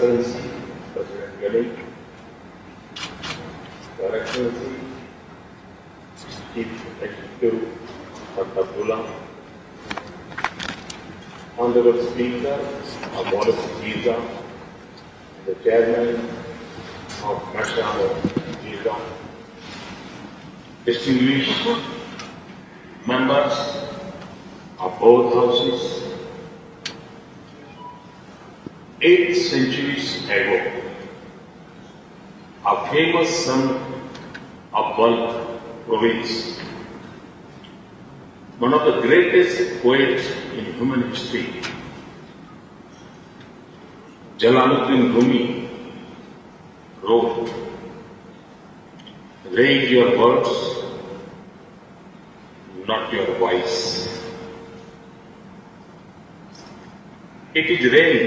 Excellency President Ghani, Your Excellency Chief Executive Dr. Abdullah, Honorable Speaker of Wallace Giza, the Chairman of Mashamo Giza, distinguished members of both houses. 8 centuries ago, a famous son of Balkh province, one of the greatest poets in human history, Jalaluddin Rumi, wrote, "Raise your words, not your voice." It is rain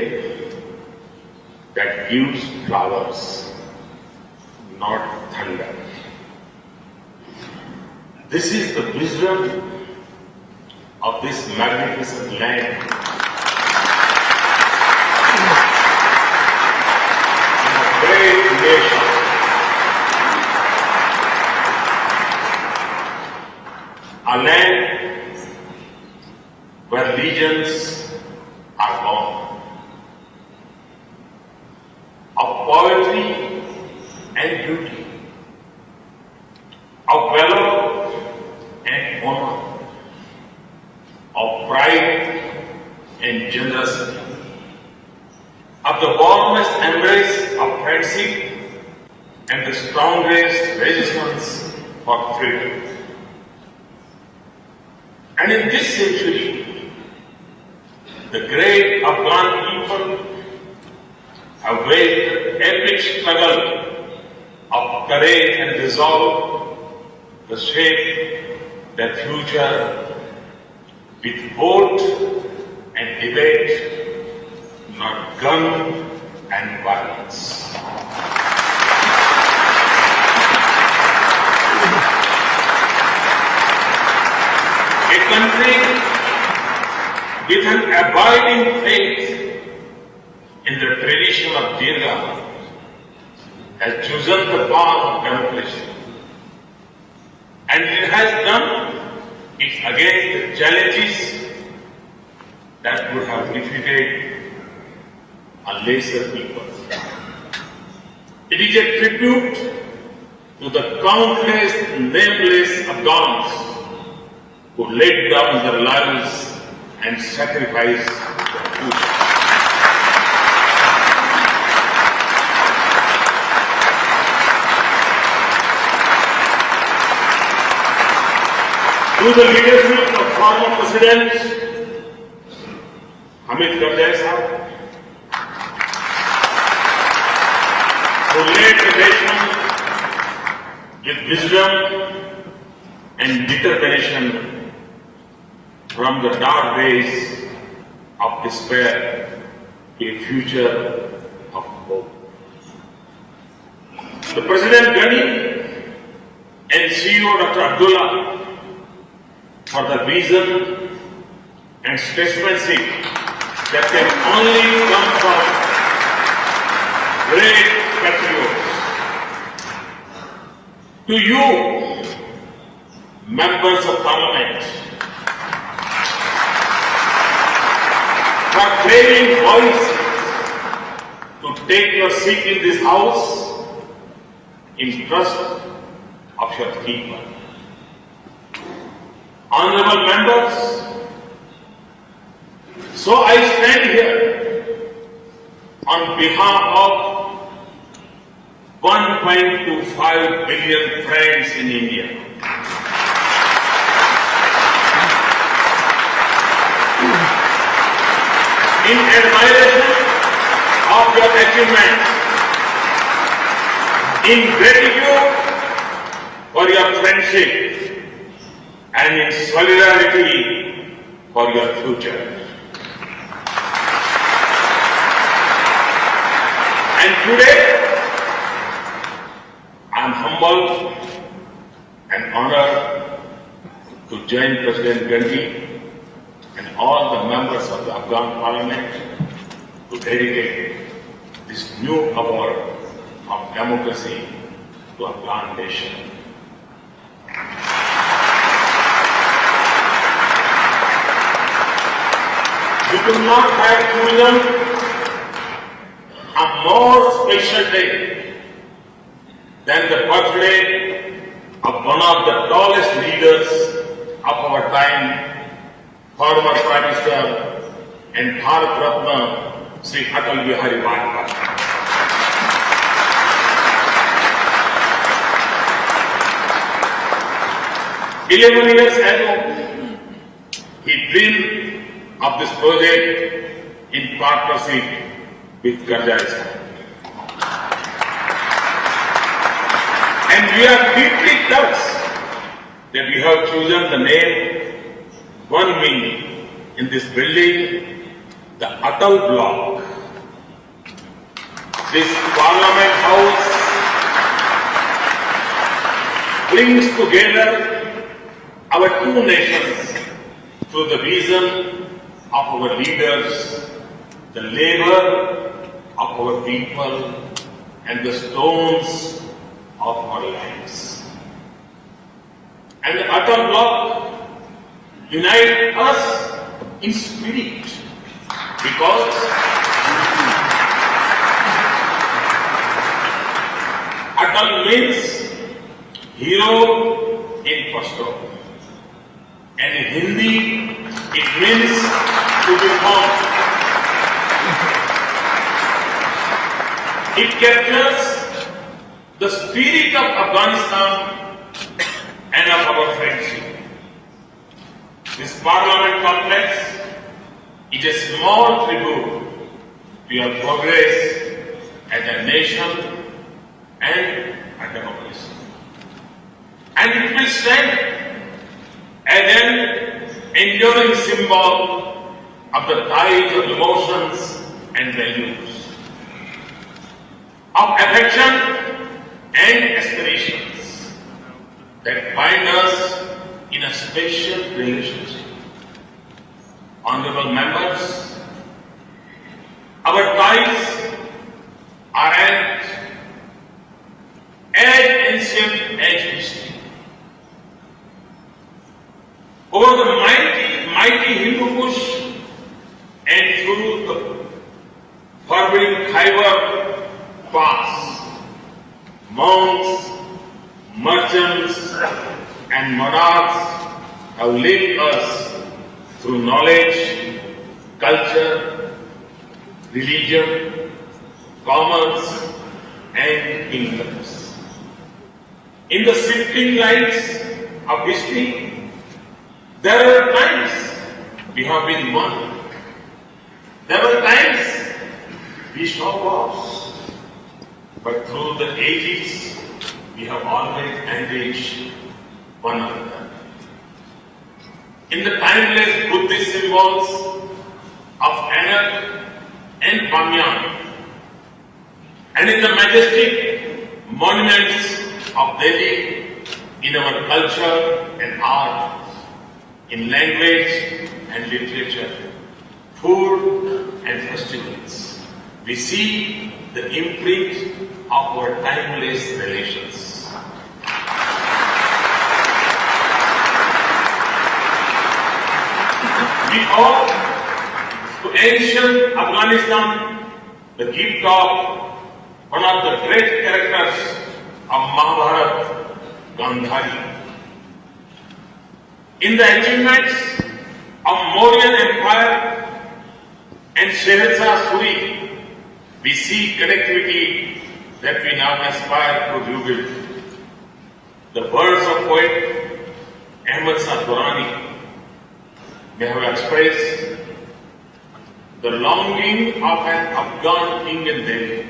that gives flowers, not thunder. This is the wisdom of this magnificent land. A great nation. A land where legends are born. Of poetry and beauty, of valor and honor, of pride and generosity, of the warmest embrace of friendship and the strongest resistance for freedom. And in this century, the great Afghan people have waged epic struggle of courage and resolve to shape their future with vote and debate, not gun and violence. A country with an abiding faith in the tradition of Jirga has chosen the path of democracy, and it has done it against the challenges that would have defeated a lesser people. It is a tribute to the countless nameless Afghans who laid down their lives and sacrificed their future. Through the leadership of former President Hamid Karzai Sahab, who led the nation with wisdom and determination from the dark days of despair to a future of hope. The President Ghani and CEO Dr. Abdullah for the vision and statesmanship that can only come from great patriots. To you, members of Parliament, for claiming voice to take your seat in this House in trust of your people. Honorable members, so I stand here on behalf of 1.25 billion friends in India. In admiration of your achievements, in gratitude for your friendship, and in solidarity for your future. And today, I am humbled and honored to join President Ghani and all the members of the Afghan Parliament to dedicate this this new award of democracy to Afghan nation. We could not have chosen a more special day than the birthday of one of the tallest leaders of our time, former Prime Minister and Bharat Ratna, Sri Atal Bihari Vajpayee. 11 years ago, he dreamed of this project in partnership with Gurdjieff. And we are deeply touched that we have chosen the name one wing in this building, the Atal Block. This Parliament House brings together our two nations through the vision of our leaders, the labor of our people, and the stones of our lives. And the Atal Block unites us in spirit because Atal means hero in Pashto. And in Hindi, it means to be born. It captures the spirit of Afghanistan and of our friendship. This Parliament complex is a small tribute to our progress as a nation and a democracy. And it will stand as an enduring symbol of the ties of emotions and values, of affection and aspirations that bind us in a special relationship. Honorable members, our ties are as ancient as history. Over the mighty Hindu Kush and through the forbidding Khyber Pass, monks, merchants, and monarchs have led us through knowledge, culture, religion, commerce, and kingdoms. In the shifting lights of history, there were times we have been one. There were times we saw wars. But through the ages, we have always engaged one another. In the timeless Buddhist symbols of Anak and Bamyan, and in the majestic monuments of Delhi, in our culture and art, in language and literature, food and festivals, we see the imprint of our timeless relations. We owe to ancient Afghanistan the gift of one of the great characters of Mahabharata, Gandhari. In the achievements of Mauryan Empire and Scheherazade Suri, we see connectivity that we now aspire to rebuild. The words of poet Ahmad Shah Durrani may have expressed the longing of an Afghan king in Delhi.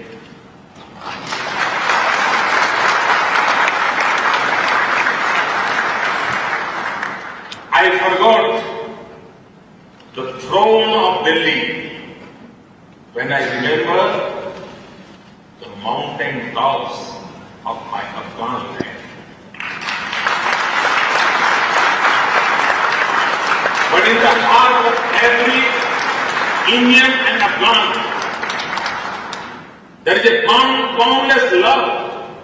I forgot the throne of Delhi when I remember the mountain tops of my Afghan land. But in the heart of every Indian and Afghan, There is a boundless love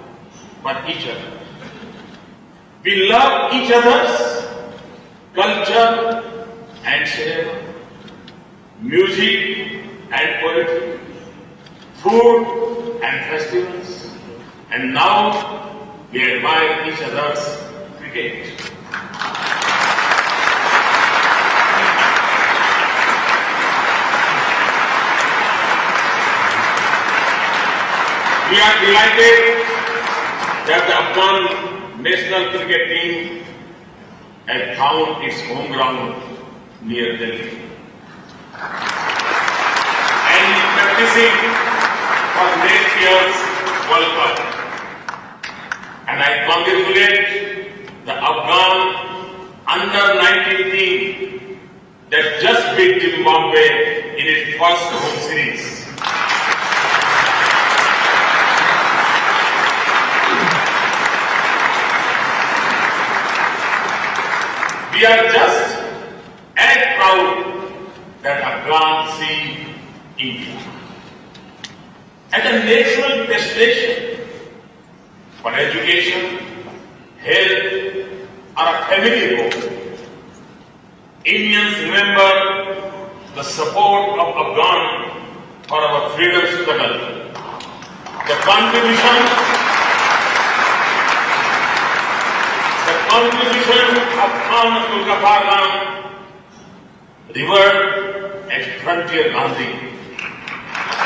for each other. We love each other's culture and cinema, music and poetry, food and festivals, and now we admire each other's cricket. We are delighted that the Afghan national cricket team has found its home ground near Delhi and is practicing for next year's World Cup. And I congratulate the Afghan under-19 team that just beat Zimbabwe in its first home series. We are just as proud that Afghans see India as a national destination for education, health, or a family home. Indians remember the support of Afghan for our freedom struggle, the contribution of Khan Abdul Ghaffar Khan, revered as Frontier Gandhi,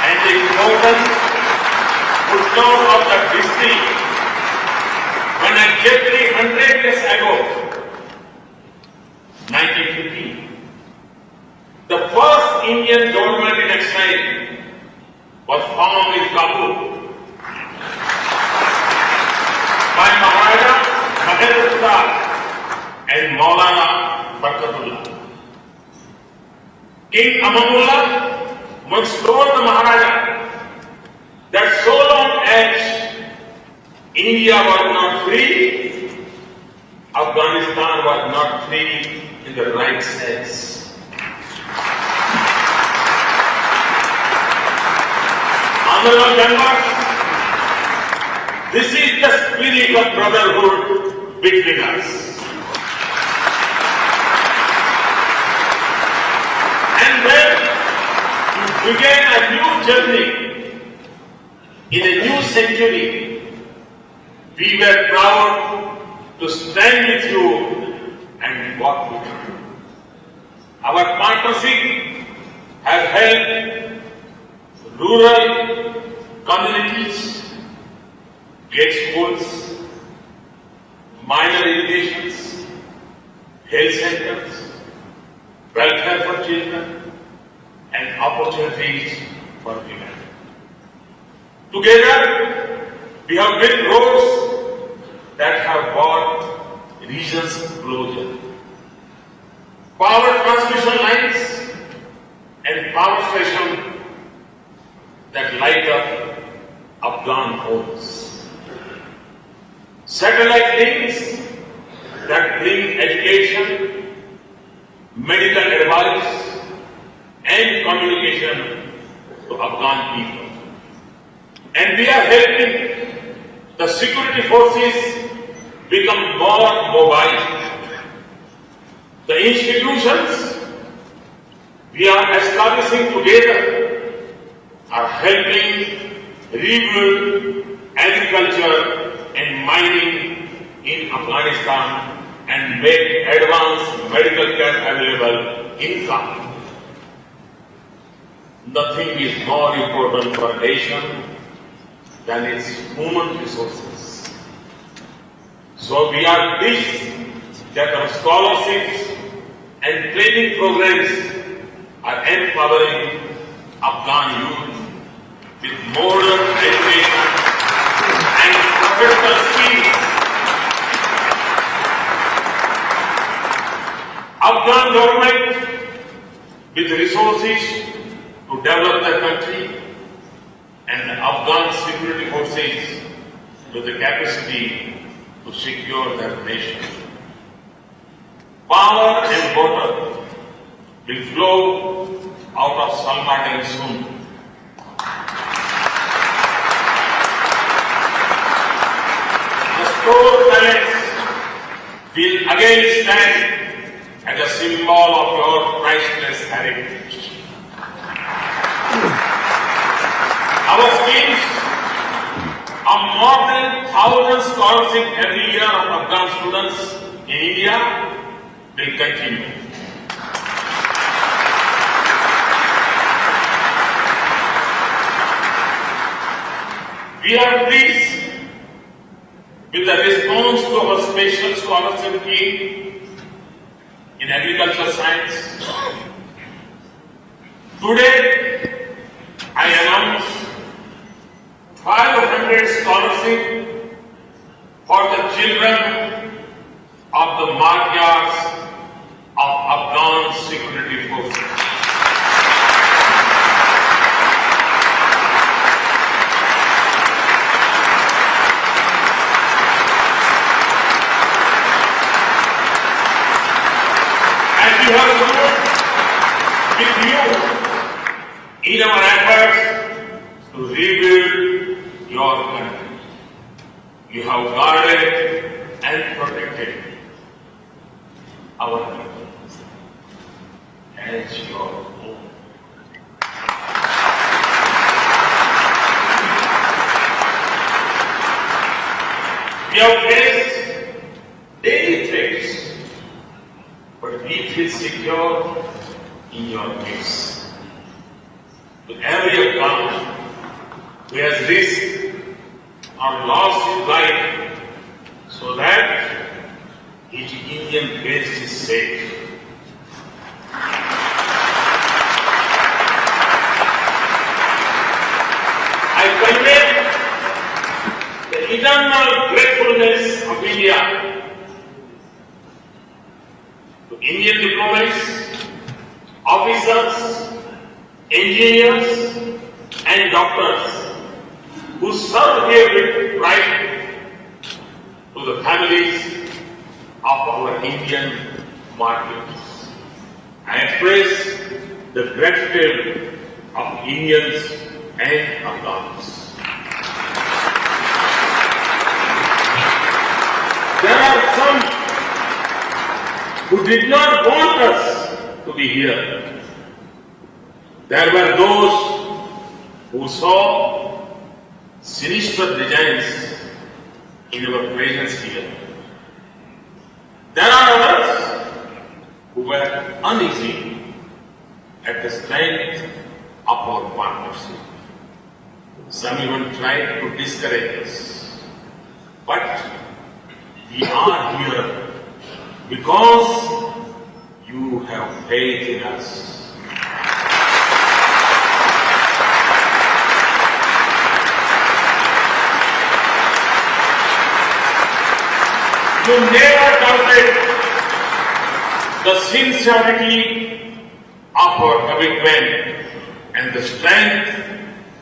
and the important footnote of the history when exactly 100 years ago, 1915, the first Indian government in exile was formed in Kabul by Maharaja Mahendra and Maulana Barkatullah. King Amanullah once told the Maharaja that so long as India was not free, Afghanistan was not free in the right sense. Honorable members, this is the spirit of brotherhood between us. And when we began a new journey in a new century, we were proud to stand with you and walk with you. Our partnership has helped rural communities get schools, minor educations, health centers, welfare for children, and opportunities for women. Together, we have built roads that have brought regions closer, power transmission lines and power stations that light up Afghan homes, satellite links that bring education, medical advice, and communication to Afghan people. And we are helping the security forces become more mobile. The institutions we are establishing together are helping rebuild agriculture and mining in Afghanistan and make advanced medical care available in Kabul. Nothing is more important for a nation than its human resources. So we are pleased that our scholarships and training programs are empowering Afghan youth with modern education and professional skills. Afghan government with resources to develop their country and the Afghan security forces with the capacity to secure their nation. Power and water will flow out of Salma Dam soon. four talents will again stand as a symbol of your priceless heritage. Our schemes of more than 1,000 scholarships every year of Afghan students in India will continue. We are pleased with the response to our special scholarship scheme in agricultural science. Today, I announce 500 scholarships for the children of the Magyars of Afghan security forces. As we have stood with you in our efforts to rebuild your country, you have guarded and protected our people as your own. We have faced daily threats, but we feel secure in your midst. To every Afghan who has risked or lost his life so that his Indian base is safe. I convey the eternal gratefulness of India to Indian diplomats, officers, engineers, and doctors who serve here with pride, to the families of our Indian martyrs. I express the gratitude of Indians and Afghans. There are some who did not want us to be here. There were those who saw sinister designs in our presence here. There are others who were uneasy at the strength of our partnership. Some even tried to discourage us. But we are here because you have faith in us. You never doubted the sincerity of our commitment and the strength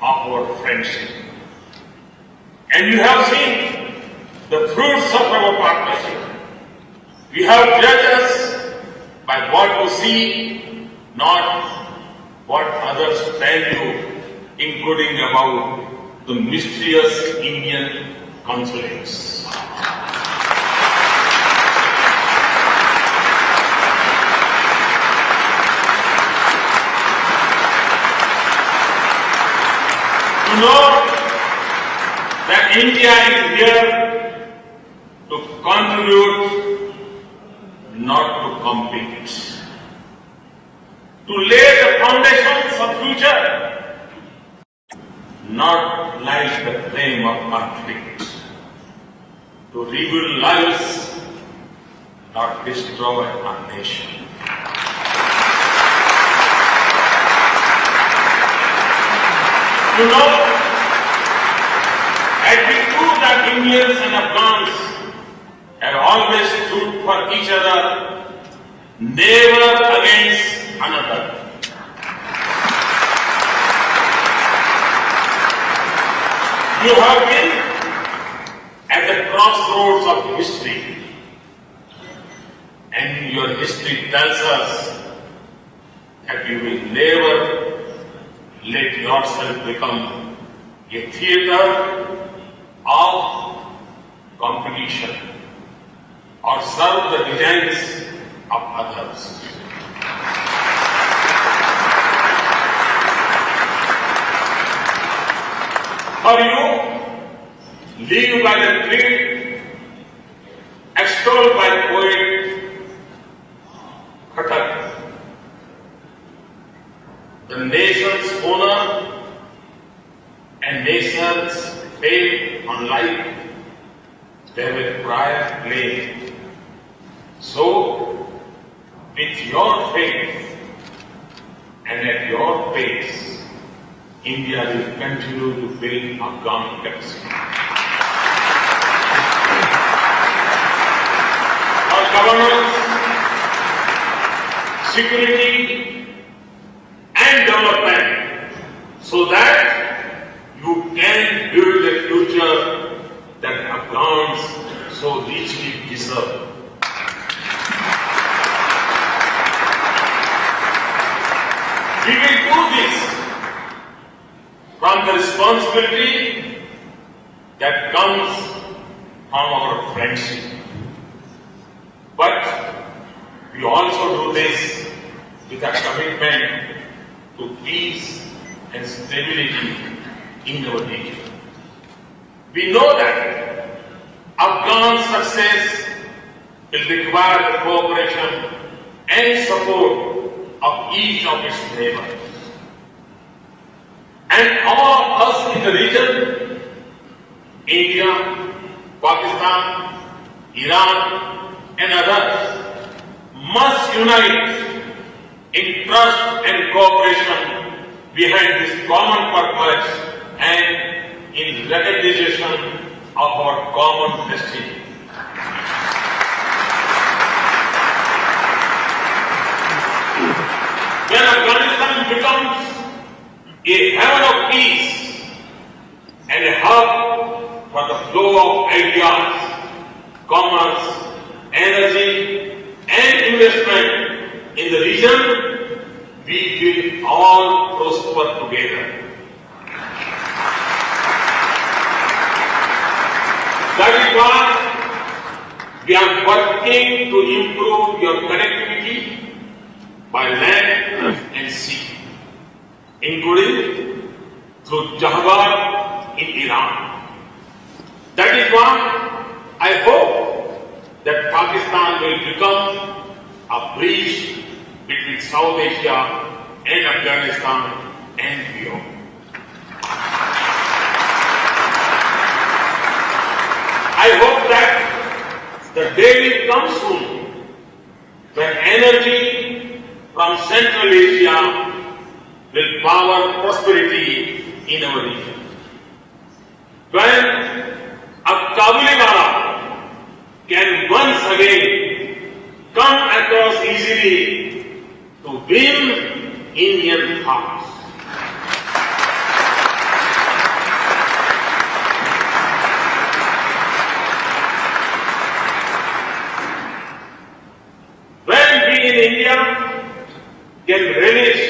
of our friendship. And you have seen the fruits of our partnership. You have judged us by what you see, not what others tell you, including about the mysterious Indian consulates. To know that India is here to contribute, not to compete. To lay the foundations of future, not light the flame of conflict. To rebuild lives, not destroy our nation. To know as we prove that Indians and Afghans have always stood for each other, never against another. You have been at the crossroads of history, and your history tells us that you will never let yourself become a theater of competition or serve the designs of others. Or you live by the creed extolled by the poet Khatak. The nation's honor and nation's faith on life, they will prior claim. So, with your faith and at your pace, India will continue to build Afghan capacity. Our governance, security and development so that you can build a future that Afghans so richly deserve. We will do this from the responsibility that comes from our friendship. But we also do this with a commitment to peace and stability in our region. We know that Afghan success will require the cooperation and support of each of its neighbors. And all of us in the region, India, Pakistan, Iran and others, must unite in trust and cooperation behind this common purpose and in recognition of our common destiny. When Afghanistan becomes a heaven of peace and a hub for the flow of ideas, commerce, energy and investment in the region, we will all prosper together. That is why we are working to improve your connectivity by land and sea, including through Jahbar in Iran. That is why I hope that Pakistan will become a bridge between South Asia and Afghanistan and beyond. I hope that the day will come soon when energy from Central Asia will power prosperity in our region. When a Kabuliwala can once again come across easily to win Indian hearts. When we in India can relish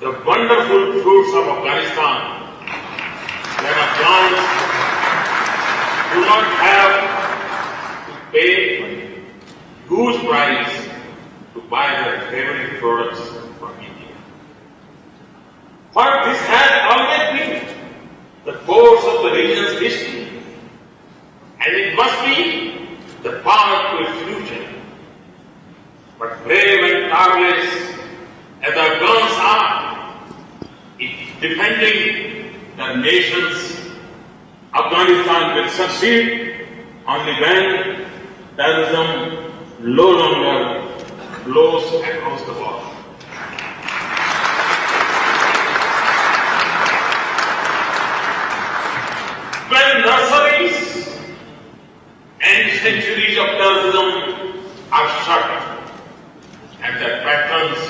the wonderful fruits of Afghanistan, when Afghans do not have to pay huge price to buy their favorite products from India. But this has always been the course of the region's history, and it must be the path to its future. But brave and tireless as the Afghans are, in defending the nations, Afghanistan will succeed only when terrorism no longer flows across the border. When nurseries and centuries of terrorism are shut and their patrons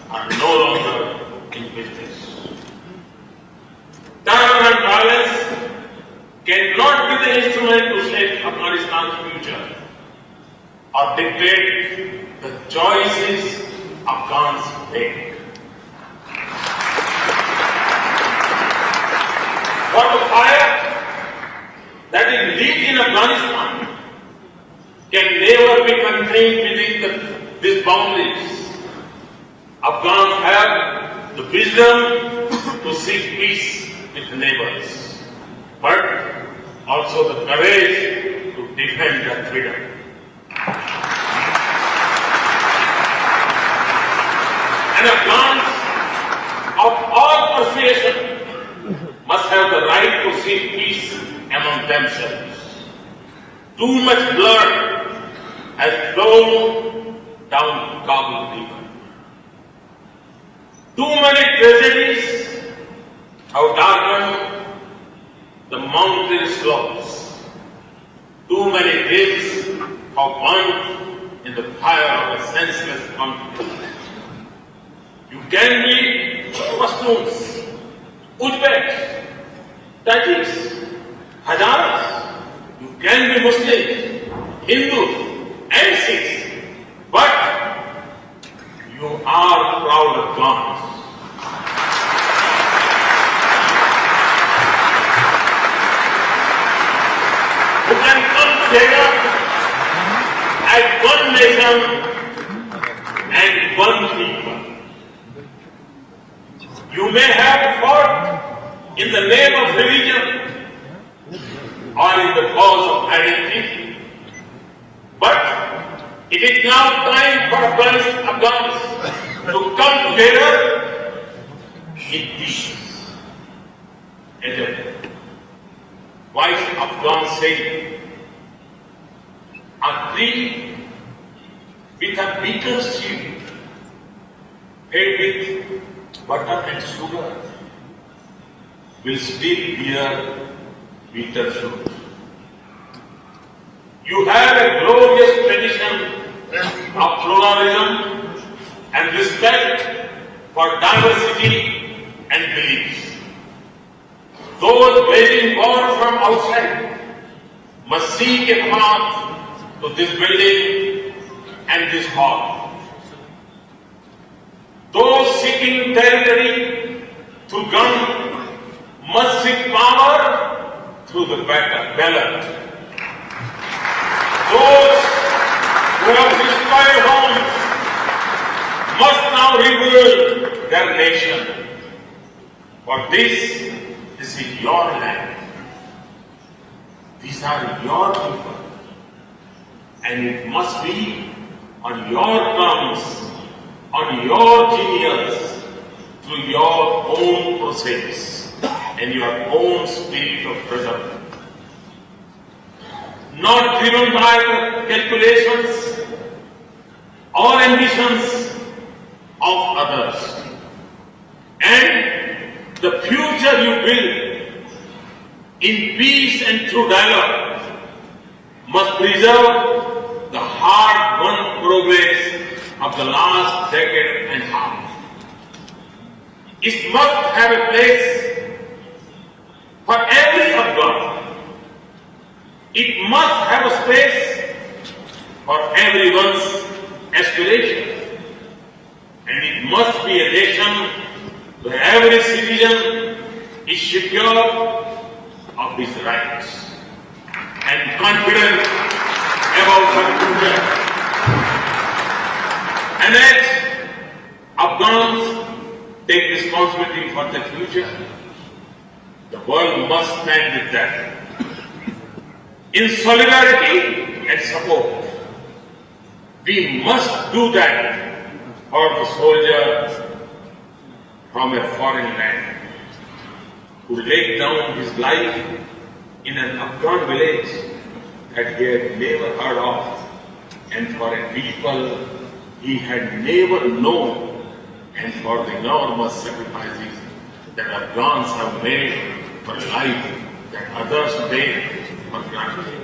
are no longer in business. Terror and violence cannot be the instrument to shape Afghanistan's future or dictate the choices Afghans make. For the fire that is lit in Afghanistan can never be contained within these boundaries. Afghans have the wisdom to seek peace with neighbors, but also the courage to defend their freedom. And Afghans of all persuasion must have the right to seek peace among themselves. Too much blood has flown down Kabul river. Too many tragedies have darkened the mountain slopes. Too many dreams have burned in the fire of a senseless conflict. You can be Pashtuns, Uzbeks, Tajiks, Hazaras. You can be Muslims, Hindus, and Sikhs, but you are proud Afghans. Who can come together as one nation and one people. You may have fought in the name of religion or in the cause of identity, but it is now time for Afghans to come together in peace. And the wise Afghans say, a tree with a bitter seed fed with butter and sugar will still bear bitter fruit. You have a glorious tradition of pluralism and respect for diversity and beliefs. Those waging war from outside must seek a path to this building and this hall. Those seeking territory through gun must seek power through the ballot. Those who have destroyed homes must now rebuild their nation. For this is your land. These are your people. And it must be on your terms, on your genius, through your own process and your own spirit of preservation. Not driven by the calculations or ambitions of others. And the future you build in peace and through dialogue must preserve the hard-won progress of the last decade and a half. It must have a place for every Afghan. It must have a space for everyone's aspiration. And it must be a nation where every citizen is secure of his rights and confident about her future. And as Afghans take responsibility for the future, the world must stand with them in solidarity and support. We must do that for the soldier from a foreign land who laid down his life in an Afghan village that he had never heard of, and for a people he had never known, and for the enormous sacrifices that Afghans have made for a life that others take for granted.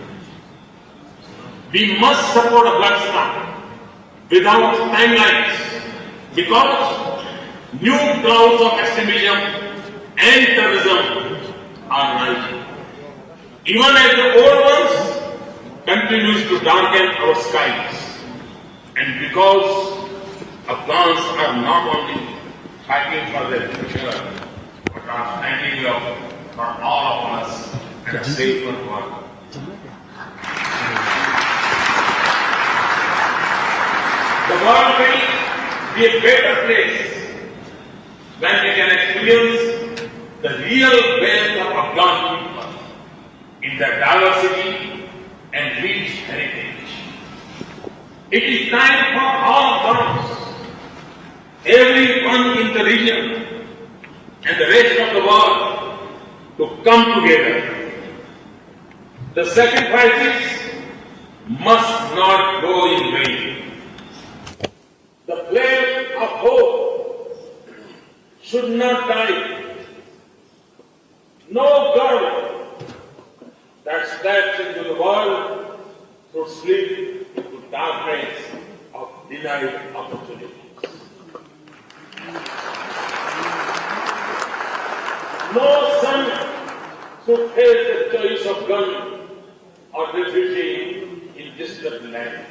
We must support Afghanistan without timelines, because new clouds of extremism and terrorism are rising. Even as the old ones continues to darken our skies, and because Afghans are not only fighting for their future, but are standing up for all of us and a safer world. world will be a better place when we can experience the real wealth of Afghan people in their diversity and rich heritage. It is time for all Afghans, everyone in the region and the rest of the world to come together. The sacrifices must not go in vain. The flame of hope should not die. No girl that steps into the world should slip into darkness of denied opportunities. No son should face the choice of gun or refugee in distant land.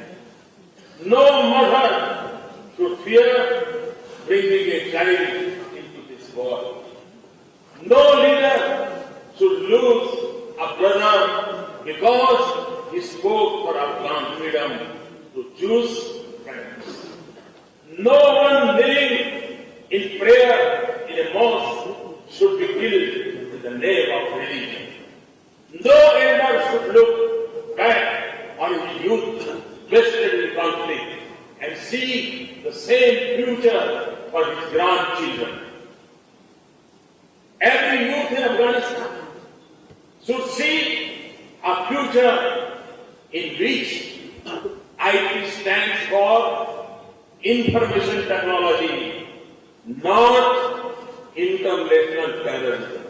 No mother should fear bringing a child into this world. No leader should lose a brother because he spoke for Afghan freedom to choose friends. No one kneeling in prayer in a mosque should be killed in the name of religion. No elder should look back on his youth vested in conflict and see the same future for his grandchildren. Every youth in Afghanistan should see a future in which IT stands for information technology, not international terrorism.